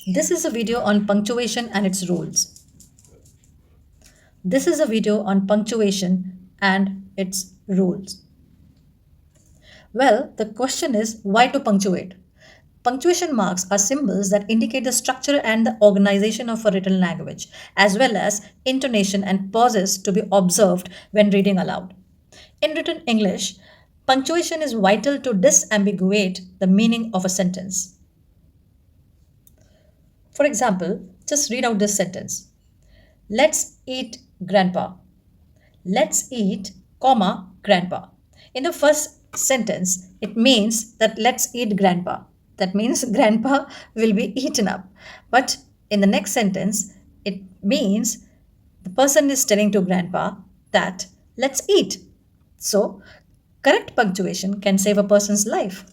This is a video on punctuation and its rules. This is a video on punctuation and its rules. Well, the question is why to punctuate? Punctuation marks are symbols that indicate the structure and the organization of a written language, as well as intonation and pauses to be observed when reading aloud. In written English, punctuation is vital to disambiguate the meaning of a sentence. For example, just read out this sentence. Let's eat, Grandpa. Let's eat, comma, Grandpa. In the first sentence, it means that let's eat, Grandpa. That means Grandpa will be eaten up. But in the next sentence, it means the person is telling to Grandpa that let's eat. So, correct punctuation can save a person's life.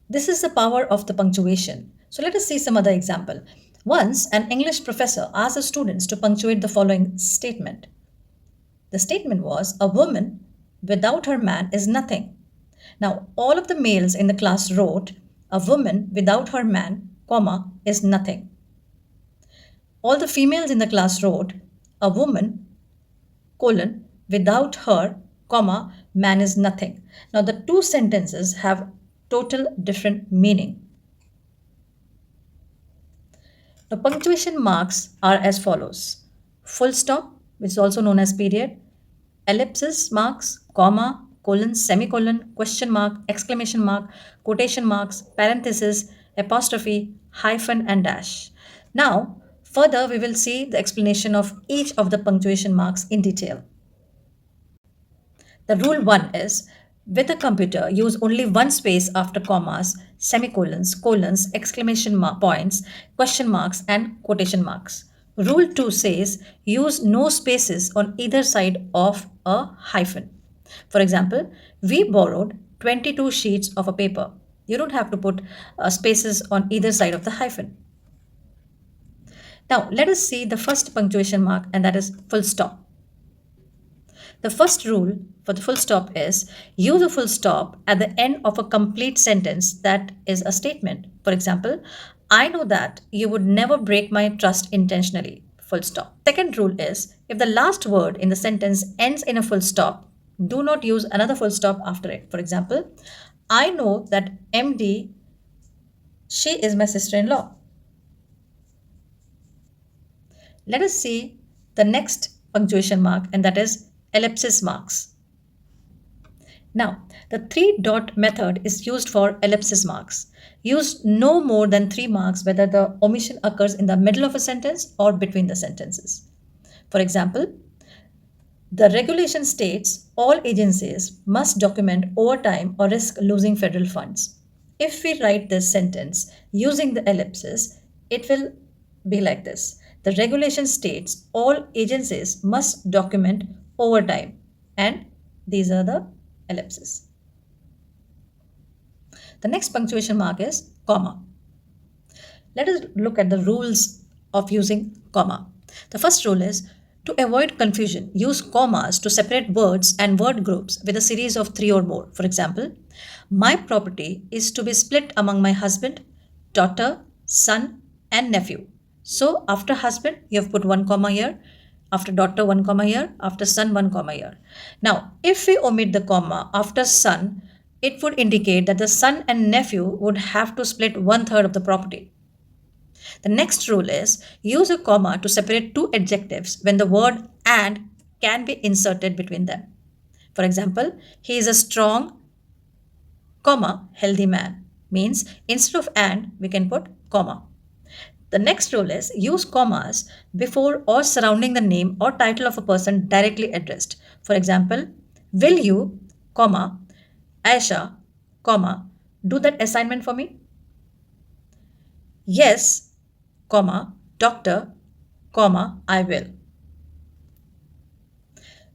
This is the power of the punctuation. So let us see some other example. Once, an English professor asked the students to punctuate the following statement. The statement was, a woman without her man is nothing. Now, all of the males in the class wrote, a woman without her man, comma, is nothing. All the females in the class wrote, a woman, colon, without her, comma, man is nothing. Now, the two sentences have total different meaning. The punctuation marks are as follows: full stop, which is also known as period, ellipsis marks, comma, colon, semicolon, question mark, exclamation mark, quotation marks, parenthesis, apostrophe, hyphen, and dash. Now, further, we will see the explanation of each of the punctuation marks in detail. The rule 1 is with a computer, use only one space after commas, semicolons, colons, points, question marks, and quotation marks. Rule 2 says use no spaces on either side of a hyphen. For example, we borrowed 22 sheets of a paper. You don't have to put spaces on either side of the hyphen. Now, let us see the first punctuation mark, and that is full stop. The first rule for the full stop is use a full stop at the end of a complete sentence that is a statement. For example, I know that you would never break my trust intentionally. Full stop. Second rule is if the last word in the sentence ends in a full stop, do not use another full stop after it. For example, I know that MD, she is my sister in law. Let us see the next punctuation mark, and that is ellipsis marks. Now, the three dot method is used for ellipsis marks. Use no more than 3 marks whether the omission occurs in the middle of a sentence or between the sentences. For example, the regulation states all agencies must document overtime or risk losing federal funds. If we write this sentence using the ellipsis, it will be like this. The regulation states all agencies must document overtime, and these are the ellipses. The next punctuation mark is comma. Let us look at the rules of using comma. The first rule is to avoid confusion, use commas to separate words and word groups with a series of 3 or more. For example, my property is to be split among my husband, daughter, son, and nephew. So after husband, you have put 1 comma here. After daughter, 1 comma here. After son, 1 comma here. Now, if we omit the comma after son, it would indicate that the son and nephew would have to split 1/3 of the property. The next rule is use a comma to separate two adjectives when the word and can be inserted between them. For example, he is a strong, comma, healthy man. Means instead of and, we can put comma. The next rule is use commas before or surrounding the name or title of a person directly addressed. For example, will you, comma, Aisha, comma, do that assignment for me? Yes, comma, doctor, comma, I will.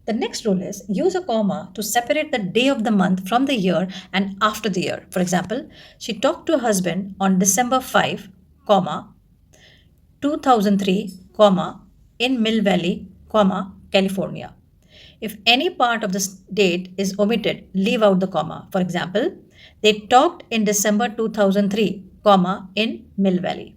The next rule is use a comma to separate the day of the month from the year and after the year. For example, she talked to her husband on December 5, comma, 2003, comma, in Mill Valley, comma, California. If any part of the date is omitted, leave out the comma. For example, they talked in December 2003, comma in Mill Valley.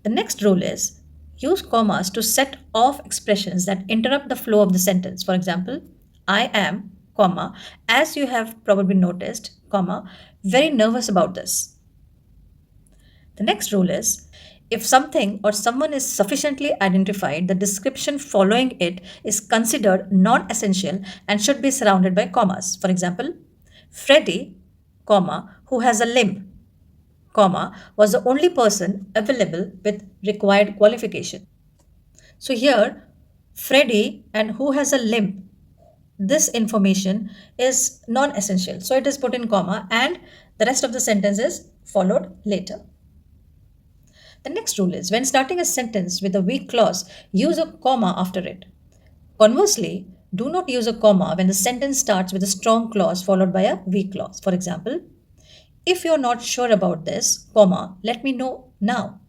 The next rule is use commas to set off expressions that interrupt the flow of the sentence. For example, I am, comma, as you have probably noticed, comma, very nervous about this. The next rule is if something or someone is sufficiently identified, the description following it is considered non essential and should be surrounded by commas. For example, Freddie, comma, who has a limp, comma, was the only person available with required qualification. So here, Freddie and who has a limp, this information is non essential. So it is put in comma and the rest of the sentence is followed later. The next rule is when starting a sentence with a weak clause, use a comma after it. Conversely, do not use a comma when the sentence starts with a strong clause followed by a weak clause. For example, if you're not sure about this, comma, let me know now.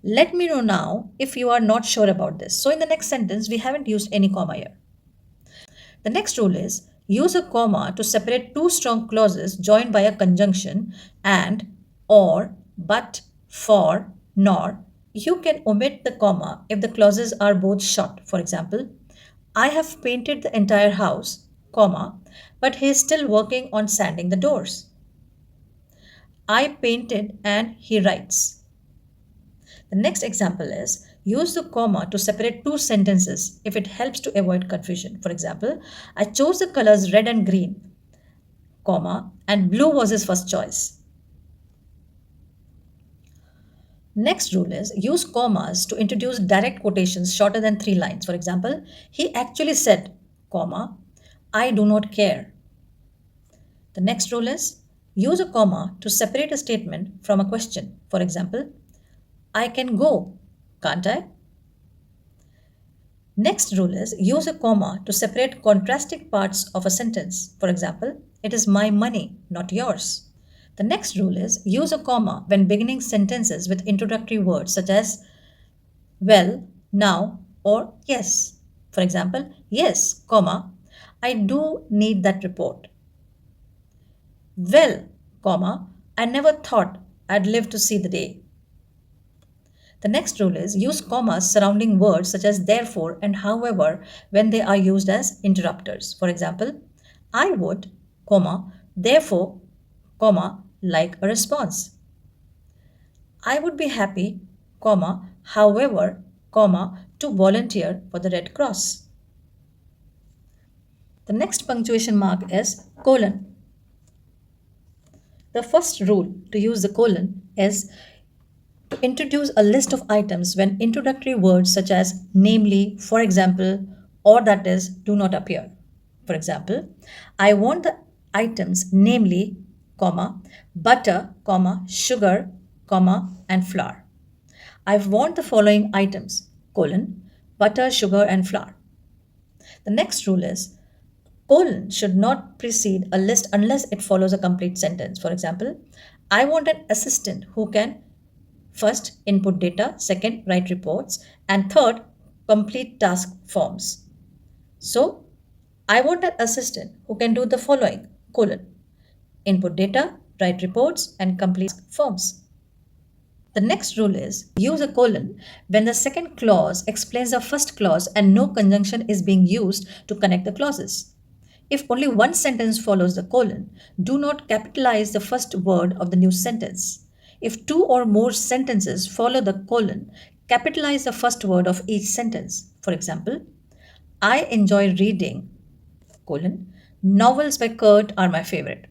Let me know now if you are not sure about this. So in the next sentence, we haven't used any comma here. The next rule is use a comma to separate two strong clauses joined by a conjunction and, or, but, for, nor. You can omit the comma if the clauses are both short. For example, I have painted the entire house, comma, but he is still working on sanding the doors. I painted and he writes. The next example is use the comma to separate two sentences if it helps to avoid confusion. For example, I chose the colors red and green, comma, and blue was his first choice. Next rule is use commas to introduce direct quotations shorter than 3 lines. For example, he actually said, comma, I do not care. The next rule is use a comma to separate a statement from a question. For example, I can go, can't I? Next rule is use a comma to separate contrasting parts of a sentence. For example, it is my money, not yours. The next rule is use a comma when beginning sentences with introductory words such as well, now, or yes. For example, yes, comma, I do need that report. Well, comma, I never thought I'd live to see the day. The next rule is use commas surrounding words such as therefore and however when they are used as interrupters. For example, I would, comma, therefore, comma, like a response. I would be happy, comma, however, comma, to volunteer for the Red Cross. The next punctuation mark is colon. The first rule to use the colon is to introduce a list of items when introductory words such as namely, for example, or that is do not appear. For example, I want the items namely, comma, butter, comma, sugar, comma, and flour. I want the following items, colon, butter, sugar, and flour. The next rule is colon should not precede a list unless it follows a complete sentence. For example, I want an assistant who can first input data, second write reports, and third complete task forms. So I want an assistant who can do the following, colon, input data, write reports, and complete forms. The next rule is use a colon when the second clause explains the first clause and no conjunction is being used to connect the clauses. If only one sentence follows the colon, do not capitalize the first word of the new sentence. If two or more sentences follow the colon, capitalize the first word of each sentence. For example, I enjoy reading, colon, novels by Kurt are my favorite.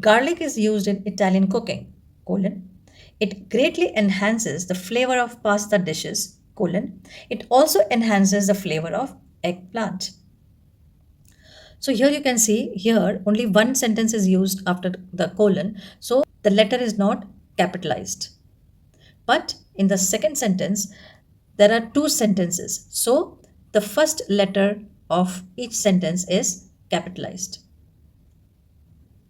Garlic is used in Italian cooking, colon. It greatly enhances the flavor of pasta dishes, colon. It also enhances the flavor of eggplant. So here you can see here only one sentence is used after the colon. So the letter is not capitalized. But in the second sentence, there are two sentences. So the first letter of each sentence is capitalized.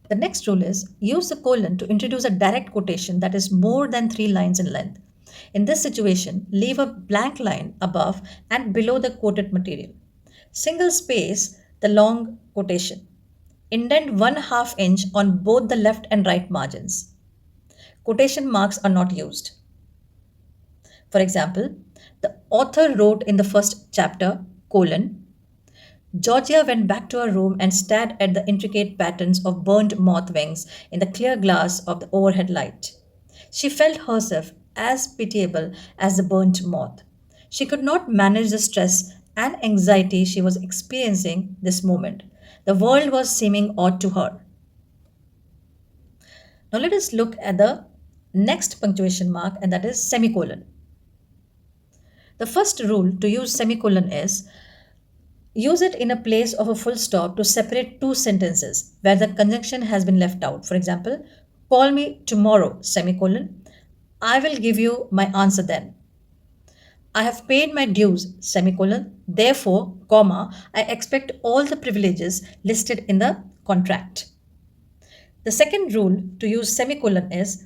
The next rule is use the colon to introduce a direct quotation that is more than 3 lines in length. In this situation, leave a blank line above and below the quoted material. Single space the long quotation. Indent 1/2 inch on both the left and right margins. Quotation marks are not used. For example, the author wrote in the first chapter, colon, Georgia went back to her room and stared at the intricate patterns of burned moth wings in the clear glass of the overhead light. She felt herself as pitiable as the burnt moth. She could not manage the stress and anxiety she was experiencing this moment. The world was seeming odd to her. Now let us look at the next punctuation mark, and that is semicolon. The first rule to use semicolon is use it in a place of a full stop to separate two sentences where the conjunction has been left out. For example, call me tomorrow, semicolon. I will give you my answer then. I have paid my dues, semicolon. Therefore, comma, I expect all the privileges listed in the contract. The second rule to use semicolon is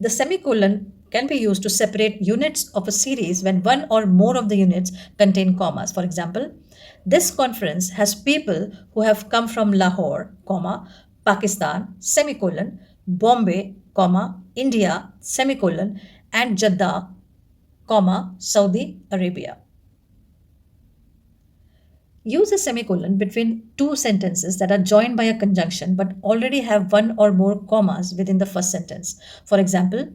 the semicolon can be used to separate units of a series when one or more of the units contain commas. For example, this conference has people who have come from Lahore, comma, Pakistan, semicolon, Bombay, comma, India, semicolon, and Jeddah, comma, Saudi Arabia. Use a semicolon between two sentences that are joined by a conjunction but already have one or more commas within the first sentence. For example,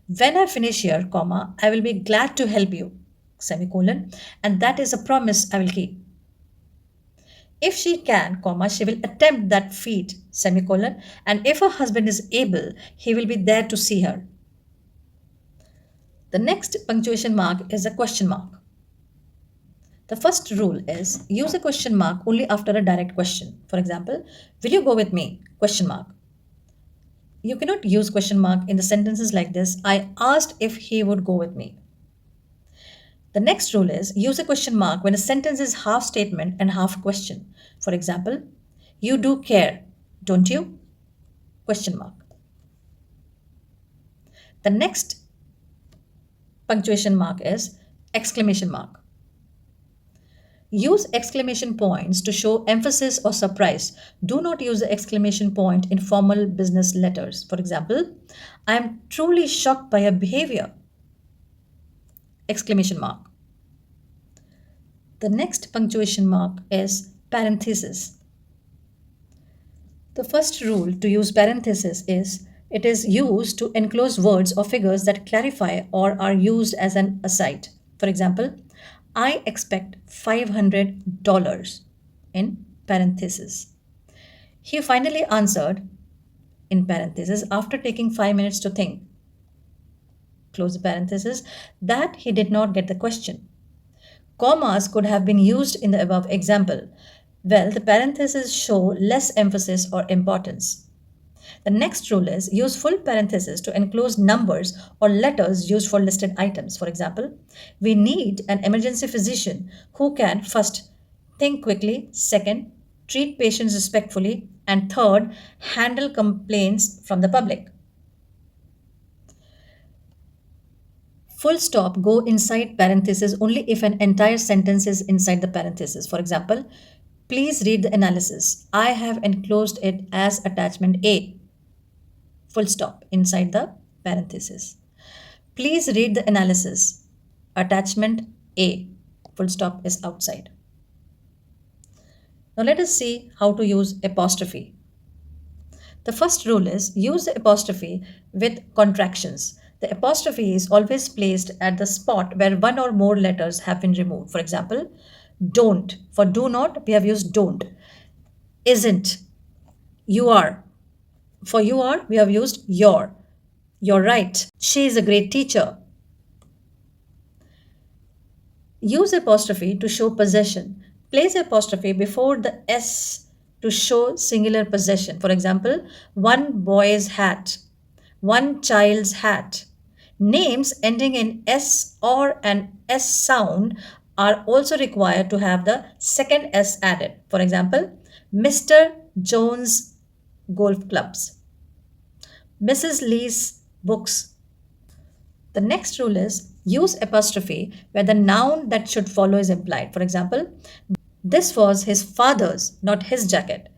when I finish here, comma, I will be glad to help you, semicolon, and that is a promise I will keep. If she can, comma, she will attempt that feat, semicolon, and if her husband is able, he will be there to see her. The next punctuation mark is a question mark. The first rule is use a question mark only after a direct question. For example, will you go with me? Question mark. You cannot use question mark in the sentences like this. I asked if he would go with me. The next rule is use a question mark when a sentence is half statement and half question. For example, you do care, don't you? Question mark. The next punctuation mark is exclamation mark. Use exclamation points to show emphasis or surprise. Do not use the exclamation point in formal business letters. For example, I am truly shocked by your behavior. Exclamation mark. The next punctuation mark is parenthesis. The first rule to use parenthesis is it is used to enclose words or figures that clarify or are used as an aside. For example, I expect $500 in parenthesis. He finally answered in parenthesis after taking 5 minutes to think, close the parenthesis, that he did not get the question. Commas could have been used in the above example. Well, the parentheses show less emphasis or importance. The next rule is use full parentheses to enclose numbers or letters used for listed items. For example, we need an emergency physician who can first think quickly, second, treat patients respectfully, and third, handle complaints from the public. Full stop go inside parentheses only if an entire sentence is inside the parentheses. For example, please read the analysis. I have enclosed it as attachment A. Full stop inside the parenthesis. Please read the analysis. Attachment A. Full stop is outside. Now let us see how to use apostrophe. The first rule is use the apostrophe with contractions. The apostrophe is always placed at the spot where one or more letters have been removed. For example, don't. For do not, we have used don't. Isn't. You are. For you are, we have used your. You're right. She is a great teacher. Use apostrophe to show possession. Place apostrophe before the S to show singular possession. For example, one boy's hat, one child's hat. Names ending in S or an S sound are also required to have the second S added. For example, Mr. Jones' golf clubs, Mrs. Lee's books. The next rule is use apostrophe where the noun that should follow is implied. For example, This was his father's, not his jacket.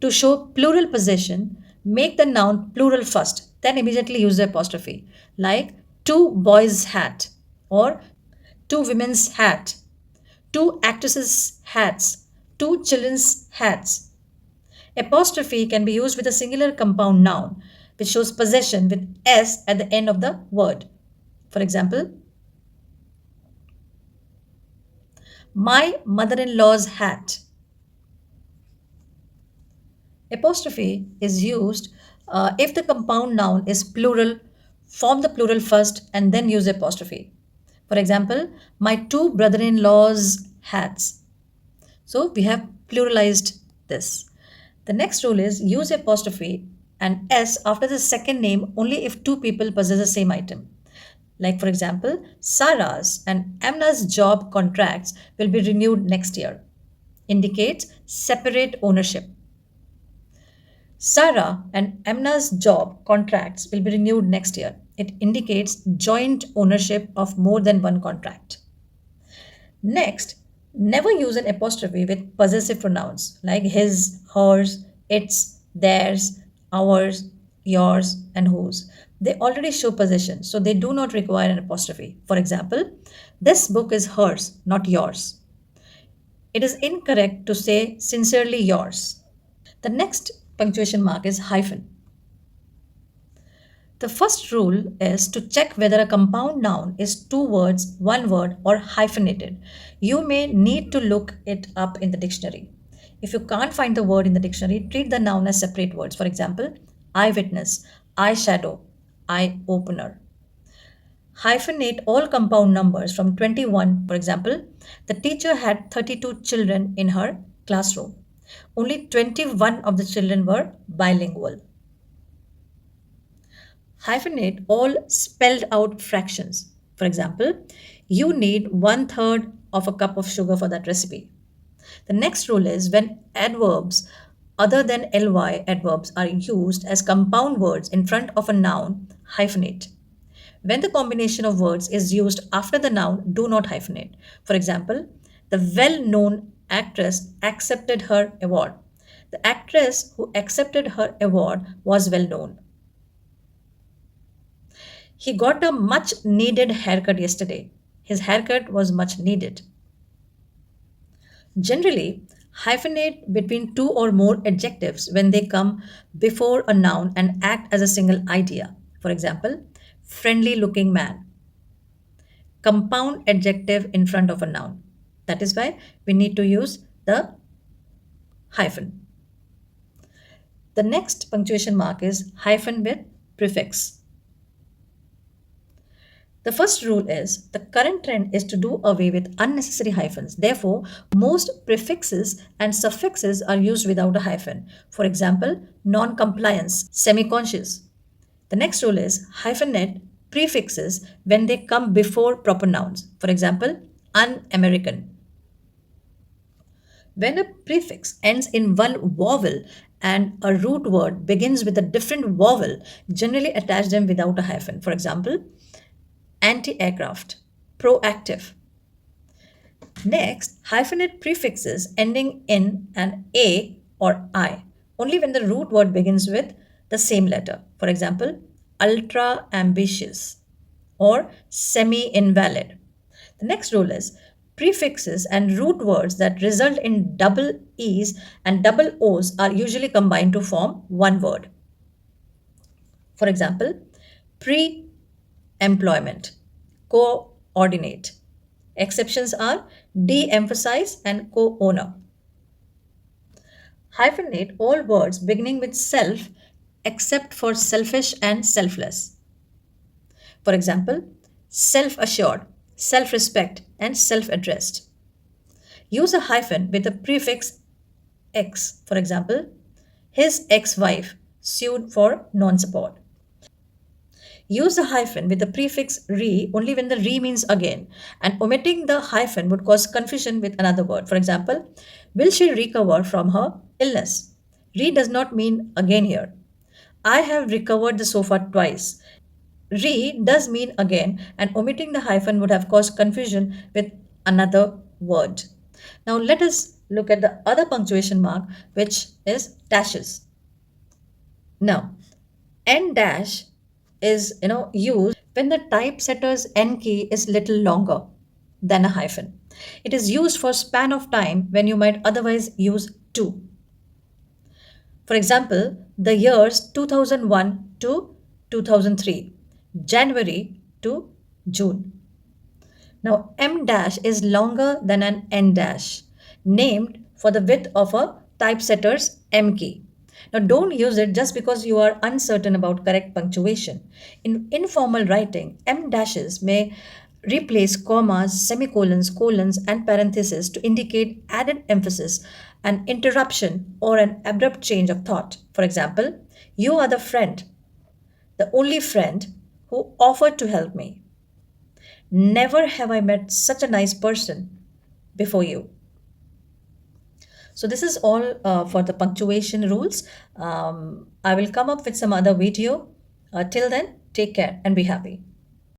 To show plural possession, make the noun plural first, then immediately use the apostrophe, like two boys' hat or two women's hat, two actresses' hats, two children's hats. Apostrophe can be used with a singular compound noun, which shows possession with s at the end of the word. For example, my mother in law's hat. Apostrophe is used if the compound noun is plural, form the plural first and then use apostrophe. For example, my two brother in law's hats. So we have pluralized this. The next rule is use apostrophe and s after the second name only if two people possess the same item. Like, for example, Sarah's and Amna's job contracts will be renewed next year. Indicates separate ownership. Sarah and Amna's job contracts will be renewed next year. It indicates joint ownership of more than one contract. Next, never use an apostrophe with possessive pronouns like his, hers, its, theirs, ours, yours, and whose. They already show possession, so they do not require an apostrophe. For example, this book is hers, not yours. It is incorrect to say sincerely yours. The next punctuation mark is hyphen. The first rule is to check whether a compound noun is two words, one word, or hyphenated. You may need to look it up in the dictionary. If you can't find the word in the dictionary, treat the noun as separate words. For example, eyewitness, eyeshadow, eye opener. Hyphenate all compound numbers from 21. For example, the teacher had 32 children in her classroom. Only 21 of the children were bilingual. Hyphenate all spelled out fractions. For example, you need one third of a cup of sugar for that recipe. The next rule is when adverbs other than ly adverbs are used as compound words in front of a noun, hyphenate. When the combination of words is used after the noun, do not hyphenate. For example, the well known actress accepted her award. The actress who accepted her award was well known. He got a much needed haircut yesterday. His haircut was much needed. Generally, hyphenate between two or more adjectives when they come before a noun and act as a single idea. For example, friendly looking man. Compound adjective in front of a noun. That is why we need to use the hyphen. The next punctuation mark is hyphen with prefix. The first rule is the current trend is to do away with unnecessary hyphens. Therefore, most prefixes and suffixes are used without a hyphen. For example, non compliance, semi conscious. The next rule is hyphenate prefixes when they come before proper nouns. For example, un American. When a prefix ends in one vowel and a root word begins with a different vowel, generally attach them without a hyphen. For example, anti aircraft, proactive. Next, hyphenate prefixes ending in an a or I, only when the root word begins with the same letter. For example, ultra ambitious or semi invalid. The next rule is prefixes and root words that result in double E's and double O's are usually combined to form one word. For example, pre employment, coordinate. Exceptions are de emphasize and co owner. Hyphenate all words beginning with self except for selfish and selfless. For example, self assured, self respect, and self addressed. Use a hyphen with the prefix X. For example, his ex wife sued for non support. Use the hyphen with the prefix re only when the re means again, and omitting the hyphen would cause confusion with another word. For example, will she recover from her illness? Re does not mean again here. I have recovered the sofa twice. Re does mean again, and omitting the hyphen would have caused confusion with another word. Now, let us look at the other punctuation mark, which is dashes. Now, n dash is used when the typesetter's n key is little longer than a hyphen. It is used for span of time when you might otherwise use two. For example, the years 2001 to 2003, January to June. Now, M dash is longer than an N dash, named for the width of a typesetter's M key. Now, don't use it just because you are uncertain about correct punctuation. In informal writing, M dashes may replace commas, semicolons, colons, and parentheses to indicate added emphasis, an interruption, or an abrupt change of thought. For example, you are the friend, the only friend who offered to help me. Never have I met such a nice person before you. So, this is all for the punctuation rules. I will come up with some other video. Till then, take care and be happy.